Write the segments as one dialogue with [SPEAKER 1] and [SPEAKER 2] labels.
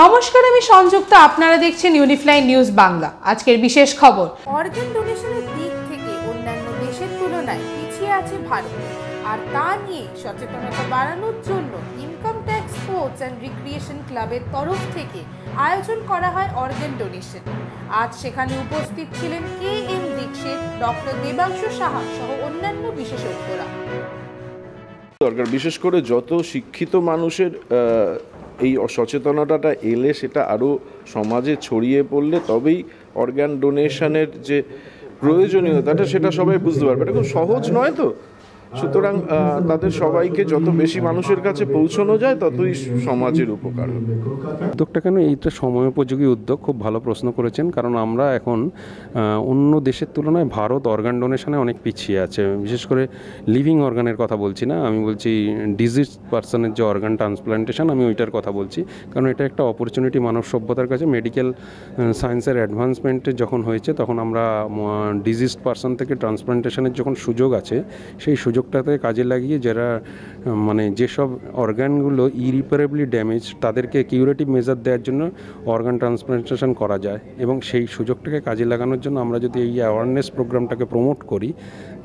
[SPEAKER 1] নমস্কার, আমি সংযুক্ত। আপনারা দেখছেন ইউনিফ্লাই নিউজ বাংলা। আজকের বিশেষ খবর,
[SPEAKER 2] অর্গান ডোনেশনের দিক থেকে অন্যান্য দেশের তুলনায় পিছিয়ে আছে ভারত, আর তা নিয়ে সচেতনতা বাড়ানোর জন্য income tax sports and recreation ক্লাবের তরফ থেকে আয়োজন করা হয় অর্গান ডোনেশন। আজ সেখানে উপস্থিত ছিলেন KM দীক্ষিত, ডক্টর দেবাংশু সাহা সহ অন্যান্য বিশেষজ্ঞরা।
[SPEAKER 3] দরকার বিশেষ করে যত শিক্ষিত মানুষের এই সচেতনতাটা এলে, সেটা আরও সমাজে ছড়িয়ে পড়লে তবেই অর্গান ডোনেশনের যে প্রয়োজনীয়তাটা সেটা সবাই বুঝতে পারবে। এটা খুব সহজ নয় তো, সুতরাং তাদের সবাইকে যত বেশি মানুষের কাছে পৌঁছানো যায় ততই সমাজের উপকার হবে।
[SPEAKER 4] উদ্যোগটা কেন এইটা সময়োপযোগী উদ্যোগ, খুব ভালো প্রশ্ন করেছেন। কারণ আমরা এখন অন্য দেশের তুলনায় ভারত অর্গান ডোনেশনে অনেক পিছিয়ে আছে। বিশেষ করে লিভিং অর্গানের কথা বলছি না, আমি বলছি ডিজিজ পার্সনের যে অর্গান ট্রান্সপ্লান্টেশন, আমি ওইটার কথা বলছি। কারণ এটা একটা অপরচুনিটি মানব সভ্যতার কাছে। মেডিকেল সায়েন্সের অ্যাডভান্সমেন্টে যখন হয়েছে, তখন আমরা ডিজিজ পার্সন থেকে ট্রান্সপ্লান্টেশনের যখন সুযোগ আছে, সেই সুযোগটাতে কাজে লাগিয়ে যারা মানে যেসব অর্গানগুলো ইরিপারেবলি ড্যামেজ, তাদেরকে কিউরেটিভ মেজার দেওয়ার জন্য অর্গান ট্রান্সপ্লান্টেশন করা যায়। এবং সেই সুযোগটাকে কাজে লাগানোর জন্য আমরা যদি এই অ্যাওয়ারনেস প্রোগ্রামটাকে প্রমোট করি,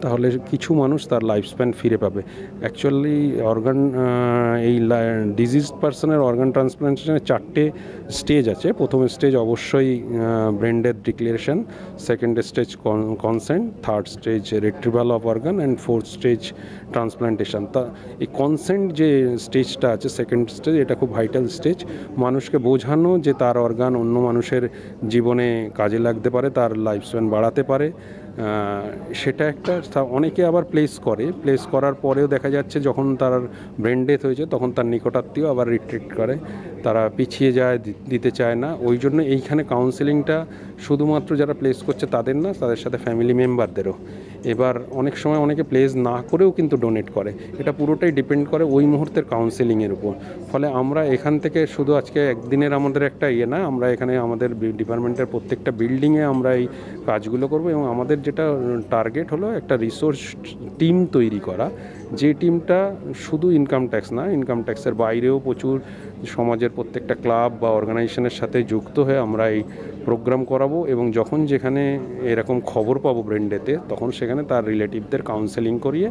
[SPEAKER 4] তাহলে কিছু মানুষ তার লাইফ স্প্যান ফিরে পাবে। অ্যাকচুয়ালি অর্গান এই ডিজিজ পার্সনের অর্গান ট্রান্সপ্লান্টেশনের 4টে স্টেজ আছে। প্রথম স্টেজ অবশ্যই brain death declaration, second stage consent, third stage retrieval of organ and fourth stage transplantation. তা এই কনসেন্ট যে স্টেজটা আছে, সেকেন্ড স্টেজ, এটা খুব ভাইটাল স্টেজ। মানুষকে বোঝানো যে তার অর্গান অন্য মানুষের জীবনে কাজে লাগতে পারে, তার লাইফ স্প্যান বাড়াতে পারে, সেটা একটা। অনেকে আবার প্লেস করার পরেও দেখা যাচ্ছে যখন তার ব্রেন ডেথ হয়েছে, তখন তার নিকটাত্মীয় আবার রিট্রিট করে, তারা পিছিয়ে যায়, দিতে চায় না। ওই জন্য এইখানে কাউন্সেলিংটা শুধুমাত্র যারা প্লেস করছে তাদের না, তাদের সাথে ফ্যামিলি মেম্বারদেরও। এবার অনেক সময় অনেকে প্লেস না করেও কিন্তু ডোনেট করে। এটা পুরোটাই ডিপেন্ড করে ওই মুহূর্তের কাউন্সেলিংয়ের উপর। ফলে আমরা এখান থেকে শুধু আজকে একদিনের আমাদের একটা না, আমরা এখানে আমাদের ডিপার্টমেন্টের প্রত্যেকটা বিল্ডিংয়ে আমরা এই কাজগুলো করব। এবং আমাদের যেটা টার্গেট হলো একটা রিসোর্স টিম তৈরি করা, যে টিমটা শুধু ইনকাম ট্যাক্স না, ইনকাম ট্যাক্সের বাইরেও প্রচুর সমাজের প্রত্যেকটা ক্লাব বা অর্গানাইজেশনের সাথে যুক্ত হয়ে আমরা এই প্রোগ্রাম করাবো। এবং যখন যেখানে এরকম খবর পাবো ব্রেন ডেথে, তখন সেখানে তার রিলেটিভদের কাউন্সেলিং করিয়ে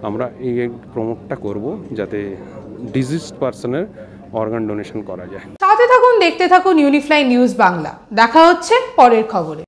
[SPEAKER 4] আমরা এই প্রমোটটা করব, যাতে ডিজিজড পার্সনের অর্গান ডোনেশন করা যায়।
[SPEAKER 1] সাথে থাকুন, দেখতে থাকুন ইউনিফ্লাই নিউজ বাংলা। দেখা হচ্ছে পরের খবরে।